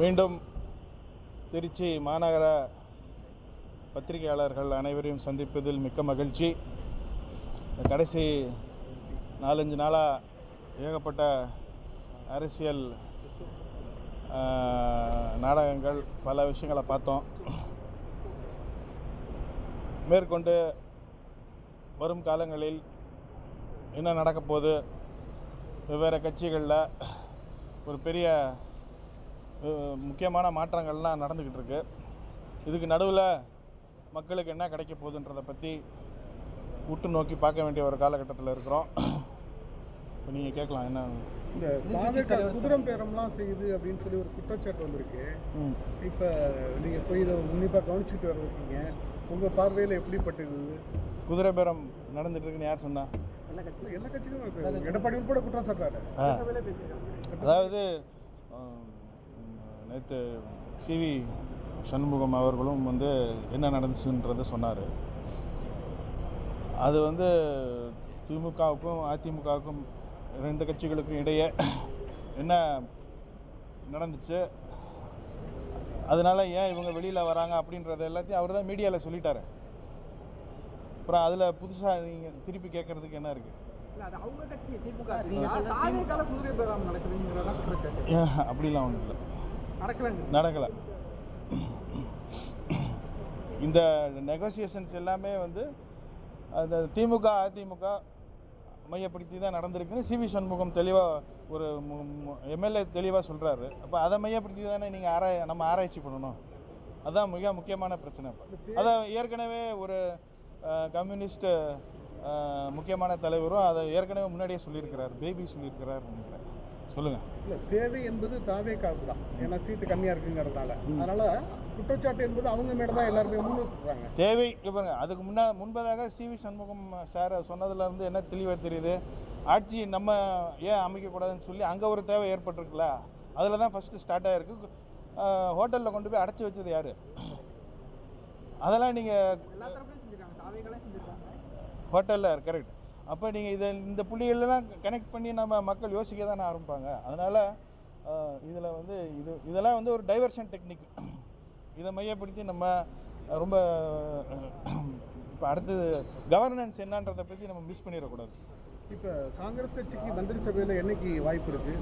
மீண்டும் திருச்சி மாநகர பத்திரிகையாளர்கள் அனைவரையும் சந்திப்பதில் மிக்க மகிழ்ச்சி. கடைசி 4-5 நாளாக ஏகப்பட்ட அரசியல் நாடகங்கள், பல விஷயங்களை பார்த்தோம். மேற்கொண்டு வரும் காலங்களில் என்ன நடக்க போகுது, வெவ்வேறு கட்சிகளில் ஒரு பெரிய முக்கியமான மாற்றங்கள்லாம் நடந்துக்கிட்டு இருக்கு. இதுக்கு நடுவில் மக்களுக்கு என்ன கிடைக்க போகுதுன்றதை பற்றி உற்று நோக்கி பார்க்க வேண்டிய ஒரு காலகட்டத்தில் இருக்கிறோம். இப்போ நீங்கள் கேட்கலாம், என்ன இந்த குதிரம் பேரம்லாம் செய்யுது அப்படின்னு சொல்லி ஒரு குற்றச்சாட்டு வந்திருக்கு. இப்போ நீங்கள் போய் இதை உன்னிப்பாக கவனிச்சுட்டு வர்றீங்க, உங்கள் பார்வையில் எப்படிப்பட்டது? குதிரை பேரம் நடந்துட்டு இருக்குன்னு யார் சொன்னா? எல்லா கட்சிகளும் எடப்பாடி உட்பட குற்றம் சாட்டுறாரு. அதாவது நேற்று CV சண்முகம் அவர்களும் என்ன நடந்துச்சுன்றதை சொன்னார். அது திமுகவுக்கும் அதிமுகவுக்கும் 2 கட்சிகளுக்கும் இடையே என்ன நடந்துச்சு, அதனால ஏன் இவங்க வெளியில் வராங்க அப்படின்றத எல்லாத்தையும் அவர் தான் மீடியாவில் சொல்லிட்டாரு. அப்புறம் அதில் புதுசாக நீங்கள் திருப்பி கேட்குறதுக்கு என்ன இருக்குது? அப்படிலாம் ஒன்றும் இல்லை, நடக்கலை. இந்த நெகோசியேஷன்ஸ் எல்லாமே அந்த திமுக அதிமுக மையப்படுத்தி தான் நடந்திருக்குன்னு CV சண்முகம் தெளிவாக ஒரு MLA தெளிவாக சொல்கிறாரு. அப்போ அதை மையப்படுத்தி தானே நீங்கள் நம்ம ஆராய்ச்சி பண்ணணும். அதுதான் மிக முக்கியமான பிரச்சனை. இப்போ அதை ஏற்கனவே ஒரு கம்யூனிஸ்ட் முக்கியமான தலைவரும் அதை ஏற்கனவே முன்னாடியே சொல்லியிருக்கிறார், பேபி சொல்லியிருக்கிறார் நினைக்கிறேன். சொல்லுங்கள். இல்லை, தேவை என்பது தாவேக்காவுக்கு தான், ஏன்னா சீட்டு கம்மியாக இருக்குங்கிறதுனால. அதனால் குற்றச்சாட்டு என்பது அவங்க மேலே தான் எல்லாருமே முன்னிறுத்துறாங்க. தேவை பாருங்க, அதுக்கு முன்பதாக CV சண்முகம் சார் சொன்னதுலேருந்து என்ன தெளிவாக தெரியுது, ஆட்சி நம்ம ஏன் அமைக்கக்கூடாதுன்னு சொல்லி அங்கே ஒரு தேவை ஏற்பட்டிருக்குல்ல, அதில் தான் ஃபஸ்ட்டு ஸ்டார்ட் ஆகிருக்கு. ஹோட்டலில் கொண்டு போய் அடைச்சி வச்சது யார்? அதெல்லாம் நீங்கள் ஹோட்டலில் கரெக்ட். அப்போ நீங்கள் இந்த புள்ளிகளெல்லாம் கனெக்ட் பண்ணி நம்ம மக்கள் யோசிக்க தானே ஆரம்பிப்பாங்க. அதனால் இதில் இதெல்லாம் ஒரு டைவர்ஷன் டெக்னிக். இதை மையப்படுத்தி நம்ம ரொம்ப இப்போ அடுத்தது கவர்னன்ஸ் என்னன்றதை பற்றி நம்ம மிஸ் பண்ணிடக்கூடாது. இப்போ காங்கிரஸ் கட்சிக்கு மந்திரி சபையில் என்னைக்கு வாய்ப்பு இருக்குது?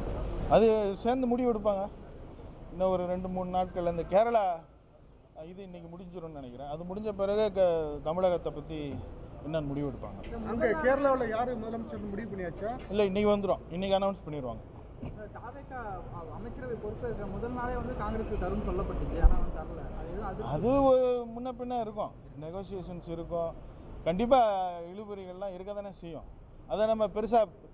அது சேர்ந்து முடிவு எடுப்பாங்க. இன்னும் ஒரு 2-3 நாட்கள். இந்த கேரளா இது இன்றைக்கி முடிஞ்சிடும்னு நினைக்கிறேன். அது முடிஞ்ச பிறகு தமிழகத்தை பற்றி என்னன்னு முடிவு எடுப்பாங்க. அங்கே கேரளாவில் யார் முதலமைச்சர் முடிவு பண்ணியாச்சா? இல்லை, இன்றைக்கி வந்துடும், இன்றைக்கி அனௌன்ஸ் பண்ணிடுவாங்க. அமைச்சரவை பொறுப்பு முதல் நாளே காங்கிரஸுக்கு தரும் சொல்லப்பட்டுச்சு, ஆனால் தரல. அது முன்ன பின்ன இருக்கும், நெகோசியேஷன்ஸ் இருக்கும், கண்டிப்பாக இழுபறிகள்லாம் இருக்க தானே செய்யும். அதை நம்ம பெருசாக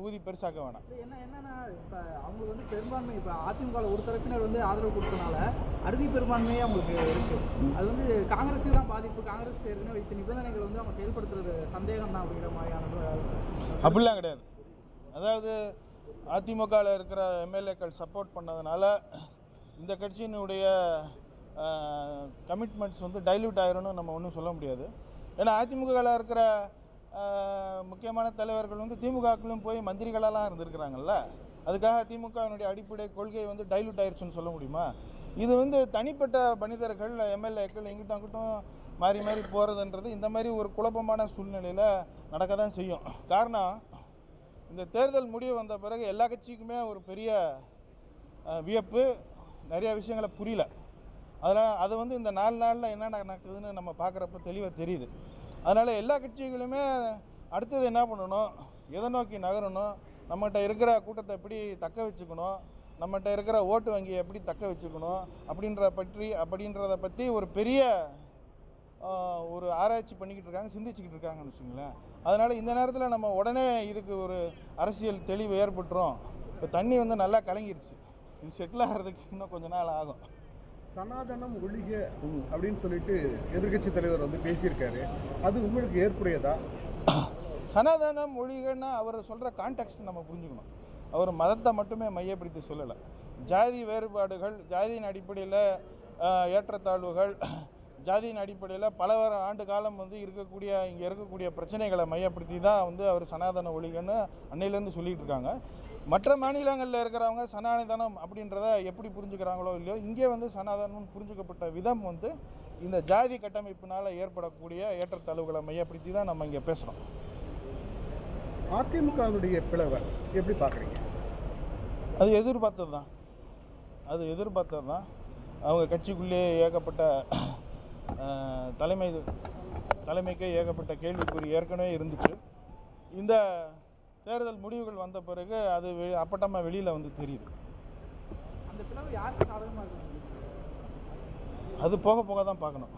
ஊதி பெருசாக்க வேணாம். என்னன்னா இப்போ அவங்களுக்கு பெரும்பான்மை, இப்போ அதிமுகவில் ஒரு தரப்பினர் ஆதரவு கொடுத்தனால அறுதி பெரும்பான்மையே அவங்களுக்கு இருக்கு. அது காங்கிரஸுக்கு தான் பாதிப்பு. காங்கிரஸ் ஏற்கனவே வைத்த நிபந்தனைகள் அவங்க செயல்படுத்துறது சந்தேகம் தான் அப்படிங்கிற மாதிரியான. அப்படிலாம் கிடையாது. அதாவது அதிமுகவில் இருக்கிற MLAக்கள் சப்போர்ட் பண்ணதுனால இந்த கட்சியினுடைய கமிட்மெண்ட்ஸ் டைல்யூட் ஆயிரும்னு நம்ம ஒன்றும் சொல்ல முடியாது. ஏன்னா அதிமுகவில் இருக்கிற முக்கியமான தலைவர்கள் திமுகவுக்குள்ளும் போய் மந்திரிகளெல்லாம் இருந்திருக்கிறாங்கல்ல. அதுக்காக திமுகவினுடைய அடிப்படை கொள்கை டைல்யூட் ஆயிடுச்சுன்னு சொல்ல முடியுமா? இது தனிப்பட்ட மனிதர்கள் MLAக்கள் எங்கிட்ட அங்கிட்டும் மாறி மாறி போகிறதுன்றது இந்த மாதிரி ஒரு குழப்பமான சூழ்நிலையில் நடக்க தான் செய்யும். காரணம், இந்த தேர்தல் முடிவு வந்த பிறகு எல்லா கட்சிக்குமே ஒரு பெரிய வியப்பு, நிறையா விஷயங்களை புரியல. அதனால் அது இந்த 4 நாளில் என்ன நடக்குதுன்னு நம்ம பார்க்குறப்ப தெளிவாக தெரியுது. அதனால் எல்லா கட்சிகளுமே அடுத்தது என்ன பண்ணணும், எதை நோக்கி நகரணும், நம்மகிட்ட இருக்கிற கூட்டத்தை எப்படி தக்க வச்சுக்கணும், நம்மகிட்ட இருக்கிற ஓட்டு வங்கியை எப்படி தக்க வச்சுக்கணும் அப்படின்றத பற்றி ஒரு பெரிய ஒரு ஆராய்ச்சி பண்ணிக்கிட்டு இருக்காங்க, சிந்திச்சுக்கிட்டு இருக்காங்கன்னு வச்சுங்களேன். அதனால் இந்த நேரத்தில் நம்ம உடனே இதுக்கு ஒரு அரசியல் தெளிவு ஏற்பட்டுரும். இப்போ தண்ணி நல்லா கலங்கிருச்சு, இது செட்டில் ஆகிறதுக்கு இன்னும் கொஞ்ச நாள் ஆகும். சனாதனம் ஒழிக அப்படின்னு சொல்லிட்டு எதிர்கட்சி தலைவர் பேசியிருக்காரு. அது உங்களுக்கு ஏற்புடையதா? சனாதனம் ஒழிகன்னா அவர் சொல்கிற கான்டெக்ஸ்ட் நம்ம புரிஞ்சுக்கணும். அவர் மதத்தை மட்டுமே மையப்படுத்தி சொல்லலை. ஜாதி வேறுபாடுகள், ஜாதியின் அடிப்படையில் ஏற்றத்தாழ்வுகள், ஜாதியின் அடிப்படையில் பல ஆண்டு காலம் வந்து இங்கே இருக்கக்கூடிய பிரச்சனைகளை மையப்படுத்தி தான் வந்து அவர் சனாதன ஒழிகன்னு அன்னையிலேருந்து சொல்லிகிட்டு இருக்காங்க. மற்ற மாநிலங்களில் இருக்கிறவங்க சனாதனம் அப்படின்றத எப்படி புரிஞ்சுக்கிறாங்களோ இல்லையோ, இங்கே வந்து சனாதனம் புரிஞ்சுக்கப்பட்ட விதம் வந்து இந்த ஜாதி கட்டமைப்பினால் ஏற்படக்கூடிய ஏற்றத்தாழ்வுகளை மையப்படுத்தி தான் நம்ம இங்கே பேசுகிறோம். அதிமுகவுடைய பிளவை எப்படி பார்க்குறீங்க? அது எதிர்பார்த்தது தான். அவங்க கட்சிக்குள்ளே ஏகப்பட்ட தலைமைக்கே ஏகப்பட்ட கேள்விக்குறி ஏற்கனவே இருந்துச்சு. இந்த தேர்தல் முடிவுகள் வந்த பிறகு அது அப்பட்டமாக வெளியில் வந்து தெரியுது. அந்த பிளவு யாருக்கு சாதகமாக இருக்கு? அது போக போக தான் பார்க்கணும்.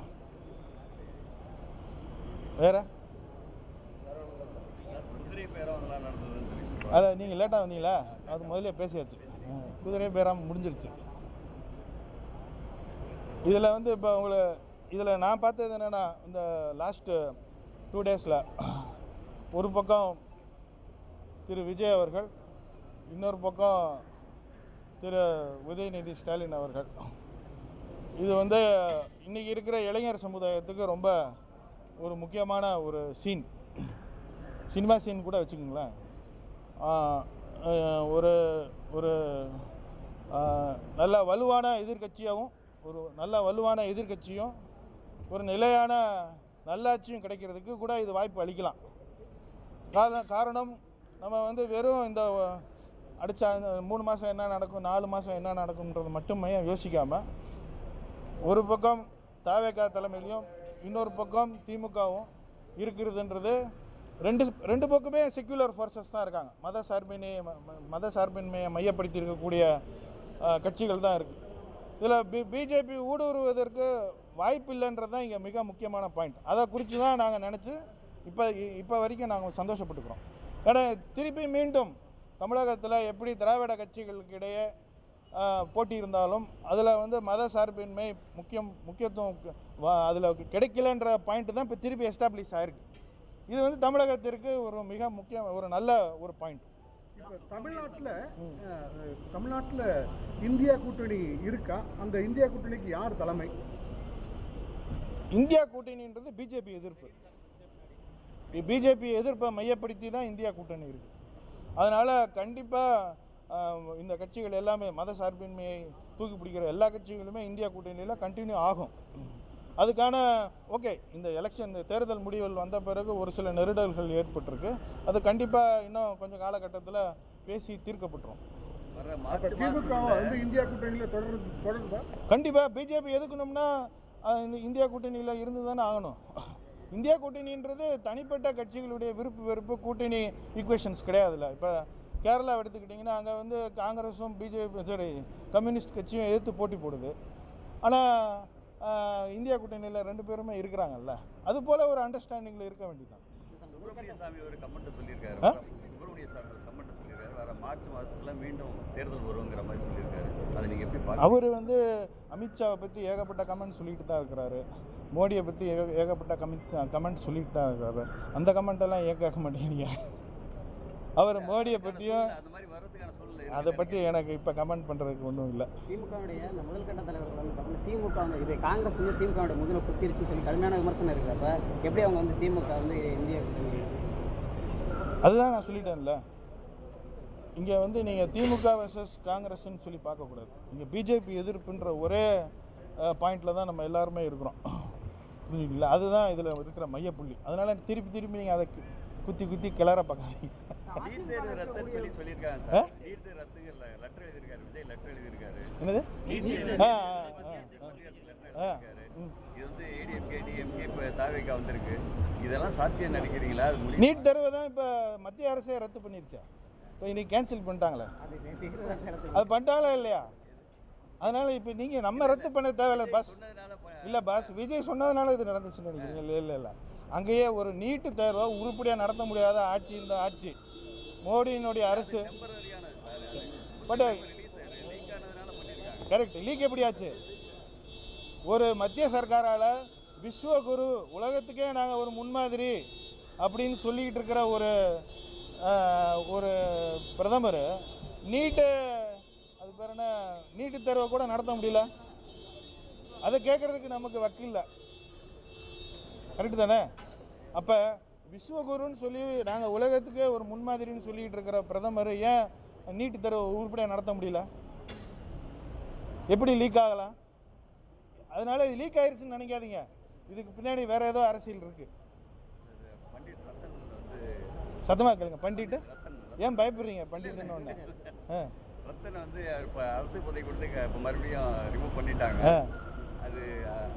வேற அதை நீங்கள் லேட்டாக வந்தீங்களா? அது முதல்ல பேசியாச்சு. குதிரை பேராமல் முடிஞ்சிருச்சு. இதில் வந்து இப்போ இதில் நான் பார்த்தது என்னென்னா, இந்த லாஸ்ட்டு 2 டேஸில் ஒரு பக்கம் திரு விஜய் அவர்கள், இன்னொரு பக்கம் திரு உதயநிதி ஸ்டாலின் அவர்கள், இது வந்து இன்றைக்கி இருக்கிற இளைஞர் சமுதாயத்துக்கு ரொம்ப ஒரு முக்கியமான ஒரு சினிமா சீன் கூட வச்சுக்கோங்களேன். ஒரு ஒரு நல்ல வலுவான எதிர்கட்சியும் ஒரு நிலையான நல்லாட்சியும் கிடைக்கிறதுக்கு கூட இது வாய்ப்பு அளிக்கலாம். காரணம் நம்ம வந்து வெறும் இந்த அடித்த 3 மாதம் என்ன நடக்கும், 4 மாதம் என்ன நடக்கும்ன்றது மட்டுமே யோசிக்காமல், ஒரு பக்கம் தவேகா தலைமையிலையும் இன்னொரு பக்கம் திமுகவும் இருக்கிறதுன்றது ரெண்டு பக்கமே செக்யூலர் ஃபோர்ஸஸ் தான் இருக்காங்க. மத சார்பின்மையை மையப்படுத்தி இருக்கக்கூடிய கட்சிகள் தான் இருக்குது. இதில் பிஜேபி ஊடுருவதற்கு வாய்ப்பு இல்லைன்றது தான் இங்கே மிக முக்கியமான பாயிண்ட். அதை குறித்து தான் நாங்கள் நினச்சி இப்போ வரைக்கும் நாங்கள் சந்தோஷப்பட்டுக்கிறோம். ஏன்னா திருப்பி மீண்டும் தமிழகத்தில் எப்படி திராவிட கட்சிகளுக்கு இடையே போட்டி இருந்தாலும் அதில் வந்து மத சார்பின்மை முக்கியத்துவம் அதில் கிடைக்கலன்ற பாயிண்ட் தான் இப்போ திருப்பி எஸ்டாப்ளிஷ் ஆகிருக்கு. இது வந்து தமிழகத்திற்கு ஒரு மிக ஒரு நல்ல ஒரு பாயிண்ட். இப்போ தமிழ்நாட்டில் இந்தியா கூட்டணி இருக்கா? அந்த இந்தியா கூட்டணிக்கு யார் தலைமை? இந்தியா கூட்டணின்றது பிஜேபி எதிர்ப்பை மையப்படுத்தி தான் இந்தியா கூட்டணி இருக்குது. அதனால் கண்டிப்பாக இந்த கட்சிகள் எல்லாமே மத சார்பின்மையை தூக்கி பிடிக்கிற எல்லா கட்சிகளுமே இந்தியா கூட்டணியில் கண்டினியூ ஆகும். அதுக்கான இந்த தேர்தல் முடிவுகள் வந்த பிறகு ஒரு சில நெருடல்கள் ஏற்பட்டிருக்கு. அது கண்டிப்பாக இன்னும் கொஞ்சம் காலகட்டத்தில் பேசி தீர்க்கப்பட்டுரும். இந்தியா கூட்டணியில் தொடருதா? கண்டிப்பாக பிஜேபி எதுக்கணும்னா இந்த இந்தியா கூட்டணியில் இருந்து தானே ஆகணும். இந்தியா கூட்டணின்றது தனிப்பட்ட கட்சிகளுடைய விருப்பு வெறுப்பு கூட்டணி ஈக்குவேஷன்ஸ் கிடையாதுல்ல. இப்போ கேரளாவை எடுத்துக்கிட்டிங்கன்னா அங்கே வந்து காங்கிரஸும் கம்யூனிஸ்ட் கட்சியும் எதிர்த்து போட்டி போடுது. ஆனால் இந்தியா கூட்டணியில் 2 பேருமே இருக்கிறாங்கல்ல. அது போல் ஒரு அண்டர்ஸ்டாண்டிங்கில் இருக்க வேண்டியதான். அவர் வந்து அமித்ஷாவை பற்றி ஏகப்பட்ட கமெண்ட் சொல்லிட்டு தான் இருக்கிறாரு. மோடியை பற்றி ஏகப்பட்ட கமெண்ட் சொல்லிட்டு தான் இருக்கிறாரு. அந்த கமெண்ட்டெல்லாம் ஏன் கேட்க மாட்டேங்கிறீங்க? அவர் மோடியை பற்றியும் அதை பற்றி எனக்கு இப்போ கமெண்ட் பண்ணுறதுக்கு ஒன்றும் இல்லை. திமுகவுடைய இந்த முதல் கட்ட தலைவர்கள் வந்து பார்த்தீங்கன்னா திமுக இது காங்கிரஸ் வந்து திமுகவுடைய முதல்ல குத்திருச்சு சொல்லி கடுமையான விமர்சனம் இருக்கிறப்ப எப்படி அவங்க வந்து திமுக வந்து இந்தியா கூட்டணி? அதுதான் நான் சொல்லிட்டேன்ல. இங்கே வந்து நீங்கள் திமுக வெர்சஸ் காங்கிரஸ்ன்னு சொல்லி பார்க்கக்கூடாது. இங்கே பிஜேபி எதிர்ப்புன்ற ஒரே பாயிண்டில் தான் நம்ம எல்லாருமே இருக்கிறோம். புரிஞ்சுங்களா? அதுதான் இதில் இருக்கிற மையப்புள்ளி. அதனால் திருப்பி நீங்கள் அதை குத்தி கிளற பார்க்காதீங்க. என்னது? நீட் தேர்வை தான் இப்போ மத்திய அரசே ரத்து பண்ணிருச்சா? இப்போ இன்னைக்கு கேன்சல் பண்ணிட்டாங்களே. அது பண்ணிட்டாங்களா இல்லையா? அதனால இப்போ நீங்கள் நம்ம ரத்து பண்ண தேவையில்லை பாஸ். இல்லை பாஸ், விஜய் சொன்னதுனால இது நடந்துச்சுன்னு நினைக்கிறீங்க? இல்லை அங்கேயே ஒரு நீட்டு தேர்வை உருப்படியாக நடத்த முடியாத ஆட்சி இந்த ஆட்சி மோடியினுடைய அரசு. பட் கரெக்ட், லீக் எப்படி ஆச்சு? ஒரு மத்திய சர்க்காரால் விஸ்வகுரு, உலகத்துக்கே நாங்கள் ஒரு முன்மாதிரி அப்படின்னு சொல்லிக்கிட்டு இருக்கிற ஒரு பிரதமர் அது பேர் என்ன, நீட்டு தேர்வை கூட நடத்த முடியல. அதை கேட்குறதுக்கு நமக்கு வக்கில்லை. கரெக்டு தானே? அப்போ விஸ்வகுருன்னு சொல்லி நாங்கள் உலகத்துக்கே ஒரு முன்மாதிரின்னு சொல்லிகிட்டு இருக்கிற பிரதமர் ஏன் நீட்டு தேர்வு உருப்படியாக நடத்த முடியல? எப்படி லீக் ஆகலாம்? அதனால இது லீக் ஆயிடுச்சுன்னு நினைக்காதீங்க. இதுக்கு பின்னாடி வேற ஏதோ அரசியல் இருக்கு. சத்தமாக கேளுங்க. பண்டிட்டு ஏன் பயப்படுறீங்க? பண்டிட்டுன்னு ஒன்று ரத்தனை வந்து இப்போ அரசு பதவி கொடுத்து இப்போ மறுபடியும் ரிமூவ் பண்ணிட்டாங்க. அது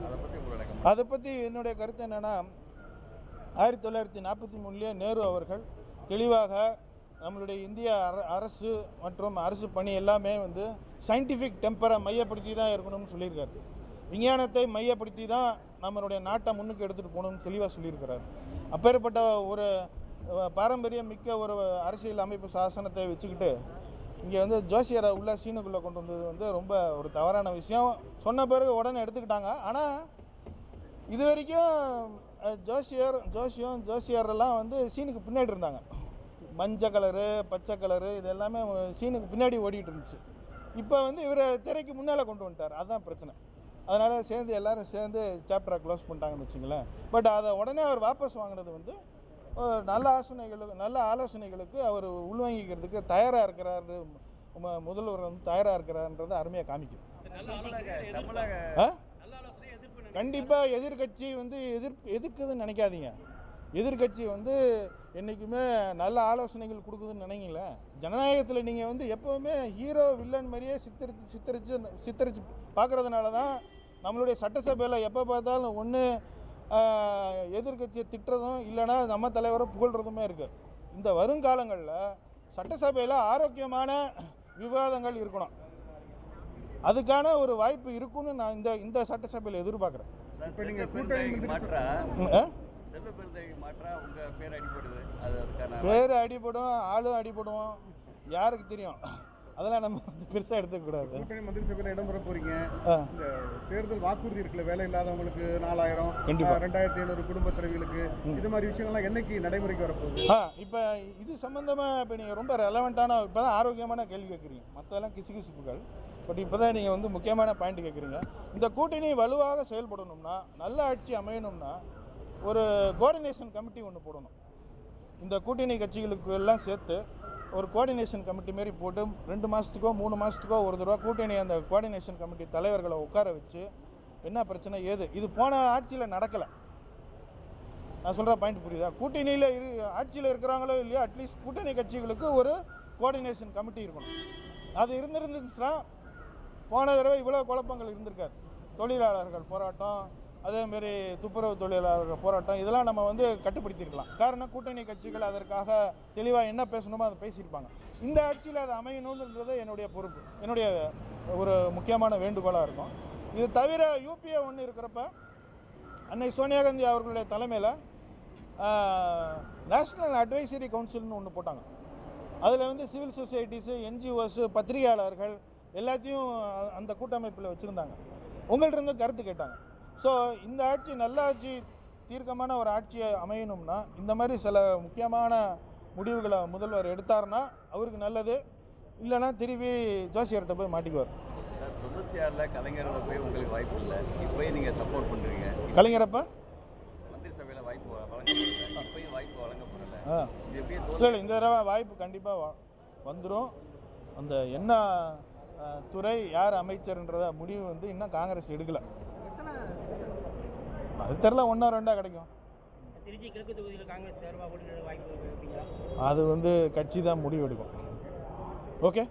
அதை பற்றி உங்களோட அதை பற்றி என்னுடைய கருத்து என்னென்னா, 1943 நேரு அவர்கள் தெளிவாக நம்மளுடைய இந்திய அரசு மற்றும் அரசு பணி எல்லாமே வந்து சயின்டிஃபிக் டெம்பரை மையப்படுத்தி தான் இருக்கணும்னு சொல்லியிருக்காரு. விஞ்ஞானத்தை மையப்படுத்தி தான் நம்மளுடைய நாட்டை முன்னுக்கு எடுத்துகிட்டு போகணும்னு தெளிவாக சொல்லியிருக்கிறார். அப்பேற்பட்ட ஒரு பாரம்பரியம் மிக்க ஒரு அரசியல் அமைப்பு சாசனத்தை வச்சுக்கிட்டு இங்கே வந்து ஜோசியரை உள்ள சீனுக்குள்ளே கொண்டு வந்தது வந்து ரொம்ப ஒரு தவறான விஷயம். சொன்ன பிறகு உடனே எடுத்துக்கிட்டாங்க. ஆனால் இது வரைக்கும் ஜோசியரெல்லாம் வந்து சீனுக்கு பின்னாடி இருந்தாங்க. மஞ்சள் கலரு, பச்சை கலரு, இது எல்லாமே சீனுக்கு பின்னாடி ஓடிட்டு இருந்துச்சு. இப்போ வந்து இவரை திரைக்கு முன்னால் கொண்டு வந்துட்டார். அதுதான் பிரச்சனை. அதனால் சேர்ந்து எல்லோரும் சேர்ந்து சாப்டரை க்ளோஸ் பண்ணிட்டாங்கன்னு வச்சுங்களேன். பட் அதை உடனே அவர் வாபஸ் வாங்கினது வந்து நல்ல ஆலோசனைகளுக்கு அவர் உள்வாங்கிக்கிறதுக்கு தயாராக இருக்கிறாரு. முதல்வர் வந்து தயாராக இருக்கிறாருன்றதை அருமையாக காமிக்குது. கண்டிப்பாக எதிர்கட்சி வந்து எதிர்க்குதுன்னு நினைக்காதீங்க. எதிர்கட்சி வந்து என்றைக்குமே நல்ல ஆலோசனைகள் கொடுக்குதுன்னு நினைங்களேன். ஜனநாயகத்தில் நீங்கள் வந்து எப்போவுமே ஹீரோ வில்லன் மாதிரியே சித்தரித்து பார்க்குறதுனால தான் நம்மளுடைய சட்டசபையில் எப்போ பார்த்தாலும் ஒன்று எதிர்கட்சியை திட்டுறதும் இல்லைன்னா நம்ம தலைவரை புகழ்கிறதுமே இருக்குது. இந்த வருங்காலங்களில் சட்டசபையில் ஆரோக்கியமான விவாதங்கள் இருக்கணும். அதுக்கான ஒரு வாய்ப்பு இருக்குன்னு நான் இந்த சட்டசபையில் எதிர்பார்க்குறேன். இப்போ நீங்கள் பேர் அடிபடும், ஆளும் அடிபடுவோம், யாருக்கு தெரியும்? அதெல்லாம் நம்ம வந்து பெருசாக எடுத்துக்கூடாது. கூட்டணி மந்திரி சபையில் இடம்பெற போறீங்க. இந்த தேர்தல் வாக்குறுதி இருக்குல்ல, வேலை இல்லாதவங்களுக்கு 4000, 2500 குடும்ப தலைவிகளுக்கு, இது மாதிரி விஷயங்கள்லாம் என்னைக்கு நடைமுறைக்கு வரப்போகுது? இப்போ இது சம்மந்தமாக இப்போ நீங்கள் ரொம்ப ரெலவெண்ட்டான இப்போ தான் ஆரோக்கியமான கேள்வி கேட்குறீங்க. மற்றெல்லாம் கிசுகிசுப்புகள். பட் இப்போ தான் நீங்கள் வந்து முக்கியமான பாயிண்ட் கேட்குறீங்க. இந்த கூட்டணி வலுவாக செயல்படணும்னா, நல்ல ஆட்சி அமையணும்னா ஒரு கோஆர்டினேஷன் கமிட்டி ஒன்று போடணும். இந்த கூட்டணி கட்சிகளுக்கு எல்லாம் சேர்த்து ஒரு கோஆர்டினேஷன் கமிட்டி மாரி போட்டு 2 மாதத்துக்கோ 3 மாதத்துக்கோ ஒரு தடவை கூட்டணி அந்த கோஆர்டினேஷன் கமிட்டி தலைவர்களை உட்கார வச்சு என்ன பிரச்சனை ஏது இது போன ஆட்சியில் நடக்கலை. நான் சொல்கிற பாயிண்ட் புரியுதா? கூட்டணியில் ஆட்சியில் இருக்கிறாங்களோ இல்லையோ அட்லீஸ்ட் கூட்டணி கட்சிகளுக்கு ஒரு கோஆர்டினேஷன் கமிட்டி இருக்கணும். அது இருந்துச்சுன்னா போன தடவை இவ்வளோ குழப்பங்கள் இருந்திருக்காது. தொழிலாளர்கள் போராட்டம், அதேமாரி துப்புரவு தொழிலாளர்கள் போராட்டம், இதெல்லாம் நம்ம வந்து கட்டுப்படுத்தியிருக்கலாம். காரணம் கூட்டணி கட்சிகள் அதற்காக தெளிவாக என்ன பேசணுமோ அதை பேசியிருப்பாங்க. இந்த ஆட்சியில் அது அமையணுன்றது என்னுடைய பொறுப்பு, என்னுடைய ஒரு முக்கியமான வேண்டுகோளாக இருக்கும். இது தவிர யூபிஏ ஒன்று இருக்கிறப்ப அன்னை சோனியா காந்தி அவர்களுடைய தலைமையில் நேஷ்னல் அட்வைசரி கவுன்சில்னு ஒன்று போட்டாங்க. அதில் வந்து சிவில் சொசைட்டிஸு, என்ஜிஓஸு, பத்திரிகையாளர்கள் எல்லாத்தையும் அந்த கூட்டமைப்பில் வச்சுருந்தாங்க. உங்கள்கிட்ட இருந்து கருத்து கேட்டாங்க. ஸோ இந்த ஆட்சி நல்ல ஆட்சி, தீர்க்கமான ஒரு ஆட்சியை அமையணும்னா இந்த மாதிரி சில முக்கியமான முடிவுகளை முதல்வர் எடுத்தார்னா அவருக்கு நல்லது. இல்லைன்னா திரும்பி ஜோசியர்கிட்ட போய் மாட்டிக்குவார். சார் 96ல் கலைஞரை போய் உங்களுக்கு வாய்ப்பு இல்லை, இப்போ நீங்கள் சப்போர்ட் பண்ணுறீங்க. கலைஞரப்ப மந்திரி சபையில் வாய்ப்பு வழங்கப்படல, இப்போயும் வாய்ப்பு வழங்கப்படலை. இல்லை இந்த தடவை வாய்ப்பு கண்டிப்பாக வந்துடும். அந்த என்ன துறை யார் அமைச்சர்ன்றத முடிவு வந்து இன்னும் காங்கிரஸ் எடுக்கலை. அது தெரில, 1 or 2 கிடைக்கும். திருச்சி கிழக்கு தொகுதியில் காங்கிரஸ் சார்பாக வாய்ப்பு. அது வந்து கட்சி தான் முடிவு எடுக்கும். ஓகே.